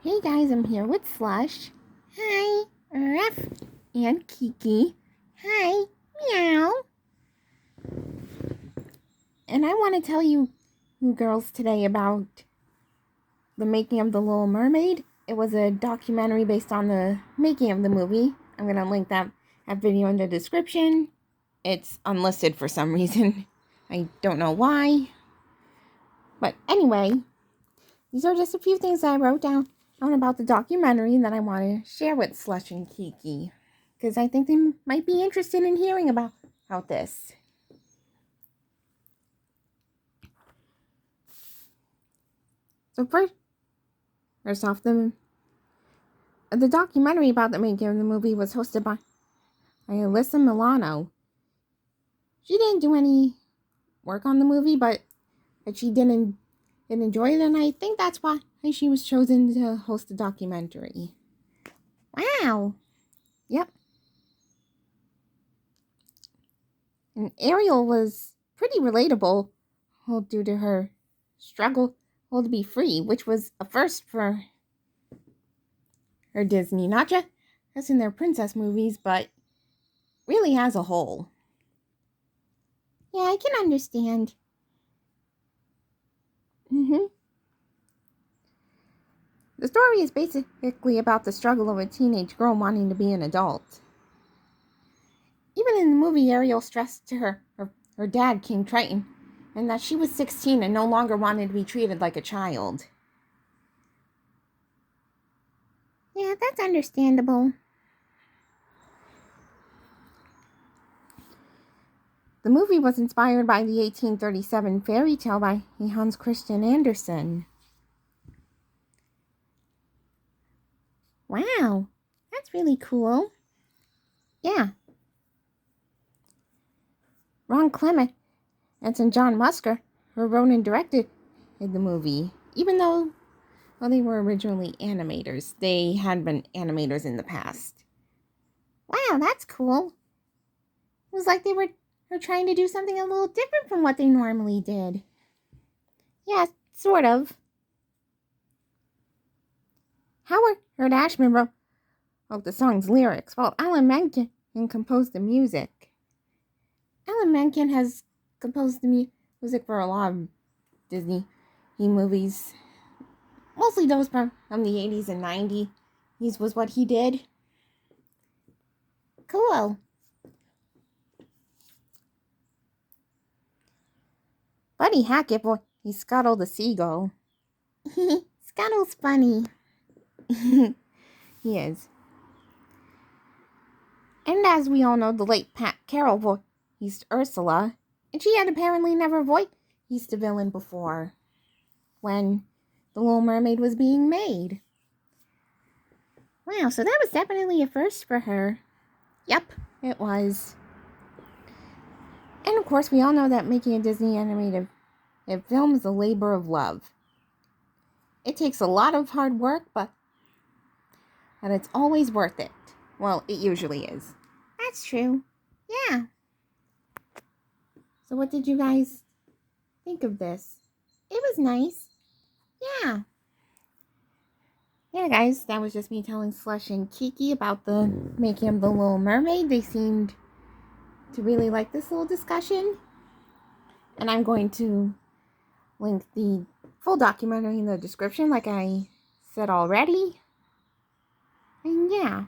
Hey guys, I'm here with Slush. Hi. Ruff. And Kiki. Hi. Meow. And I want to tell you girls today about the making of The Little Mermaid. It was a documentary based on the making of the movie. I'm going to link that video in the description. It's unlisted for some reason. I don't know why. But anyway, these are just a few things I wrote down about the documentary that I want to share with Slush and Kiki, because I think they might be interested in hearing about this. So first off, the documentary about the making of the movie was hosted by Alyssa Milano. She didn't do any work on the movie, but she did enjoy it, and I think that's why she was chosen to host the documentary. Wow. Yep. And Ariel was pretty relatable, due to her struggle to be free, which was a first for her Disney, not just in their princess movies, but really as a whole. Yeah, I can understand. The story is basically about the struggle of a teenage girl wanting to be an adult. Even in the movie, Ariel stressed to her dad, King Triton, and that she was 16 and no longer wanted to be treated like a child. Yeah, that's understandable. The movie was inspired by the 1837 fairy tale by Hans Christian Andersen. Wow, that's really cool. Yeah. Ron Clement and John Musker wrote and directed the movie. Even though they were originally animators, they had been animators in the past. Wow, that's cool. It was like they were trying to do something a little different from what they normally did. Yeah, sort of. Howard Ashman wrote the song's lyrics, while Alan Menken composed the music. Alan Menken has composed the music for a lot of Disney movies. Mostly those from the 80s and 90s was what he did. Cool. Buddy Hackett, boy, he's Scuttle the seagull. Scuttle's funny. He is. And as we all know, the late Pat Carroll voiced Ursula, and she had apparently never voiced a villain before when The Little Mermaid was being made. Wow, so that was definitely a first for her. Yep, it was. And of course, we all know that making a Disney animated film is a labor of love. It takes a lot of hard work, but it's always worth it. Well, it usually is. That's true. Yeah. So what did you guys think of this? It was nice. Yeah. Yeah, guys, that was just me telling Slush and Kiki about the making of The Little Mermaid. They seemed to really like this little discussion. And I'm going to link the full documentary in the description, like I said already. And yeah.